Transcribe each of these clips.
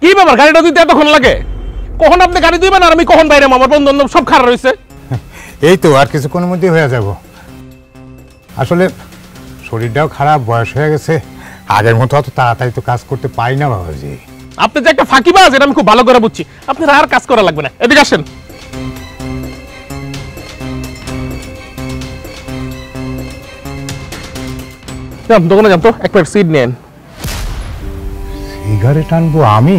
কি ব্যাপার গাড়িটা দিতে এতক্ষণ লাগে? কখন আপনি গাড়ি দিবেন আর আমি কখন বাইরে? আমার বন্ধু বান্ধব সব খারাপ রয়েছে। এই তো আর কিছুক্ষণের মধ্যে হয়ে যাব। আসলে শরীরটাও খারাপ, বয়স হয়ে গেছে, আগের মতো অত তাড়াতাড়ি তো কাজ করতে পারি না বাবাজি। আপনি যে একটা ফাঁকিবাজ এটা আমি খুব ভালো করে বুঝছি। আপনার আর কাজ করা লাগবে না, এদিকে আসেন। দোকানে যান তো, এক প্যাকেট সিড নেন। সিগারেট আনবো আমি?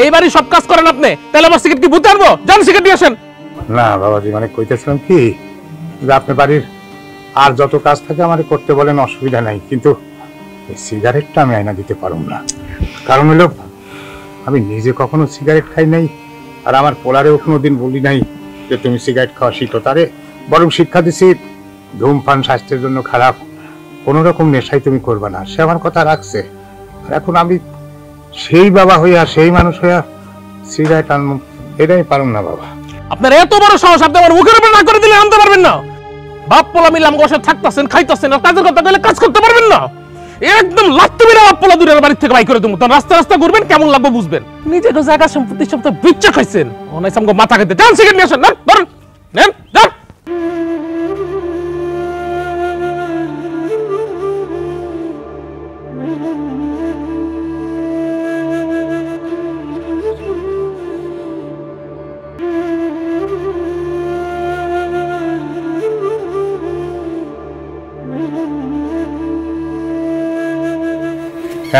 এইবারই সব কাজ করেন আপনি, তাহলে আমার সিগারেট কি বুঝতে আনবো? যান সিগারেট নিয়ে আসেন। না বাবাজি, মানে কইতেছিলাম কি যে আপনার বাড়ির আর যত কাজ থাকে আমারে করতে বলেন, অসুবিধা নাই, কিন্তু এই সিগারেটটা আমি আয়না দিতে পারব না। কারণ হলো আমি নিজে কখনো সিগারেট খাই নাই, আর আমার পোলারেও কোনোদিন বলি নাই যে তুমি সিগারেট খাওয়া শিখো। তারে বরং শিক্ষা দিছি ধূমপান স্বাস্থ্যের জন্য খারাপ, কোনো রকম নেশাই তুমি করবে না। সে আমার কথা রাখছে। আর এখন আমি সেই বাবা হইয়া, সেই মানুষ হইয়া সিগারেট আনবো, এটাই পারুম না বাবা। আপনার এত বড় সাহস, আপনি আমার মুখের উপর না করে দিলে আনতে পারবেন না? বাপ পোলা মিলে আমাকে বসে থাকতেছেন, খাইতেছেন, আর কাজের কথা বলে কাজ করতে পারবেন না? একদম লাত্তি মেরে বাপ পোলা দূরের বাড়ি থেকে বাই করে দেবো। তখন রাস্তা রাস্তা ঘুরবেন, কেমন লাগবে বুঝবেন। নিজে জায়গা সম্পত্তি সব তো বিচ্ছা খাইছেন, অনেক আমাকে মাথা খেতে। যান সিগারেট নিয়ে আসেন, না ধরুন, নেন, যান।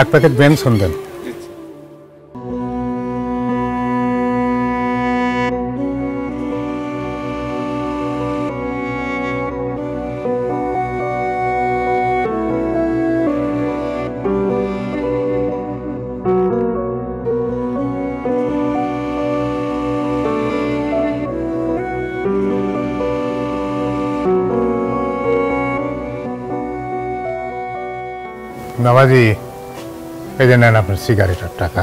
এক প্যাকেট বেনসন দেন। বাবাজি, এই যে নেন আপনার সিগারেটের টাকা।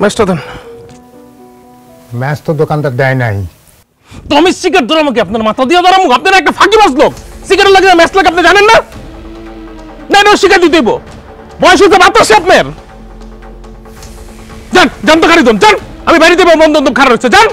ম্যাচটা দেন। ম্যাচ তো দোকানদার দেয় নাই। তো আমি সিগারেট ধরামো কি? আপনার মাথা দিয়ে ধরামো? আপনার একটা ফাঁকিবাজ লোক। সিগারেট লাগে ম্যাচ লাগে আপনি জানেন না? না না, সিগারেট দিতে দেব। বয়স হতে বাতাসে আপনার। যান, যান তো গাড়ি দেন, যান। আমি বাড়িতে বন্ধু বান্ধব খারাপ হচ্ছে, যান।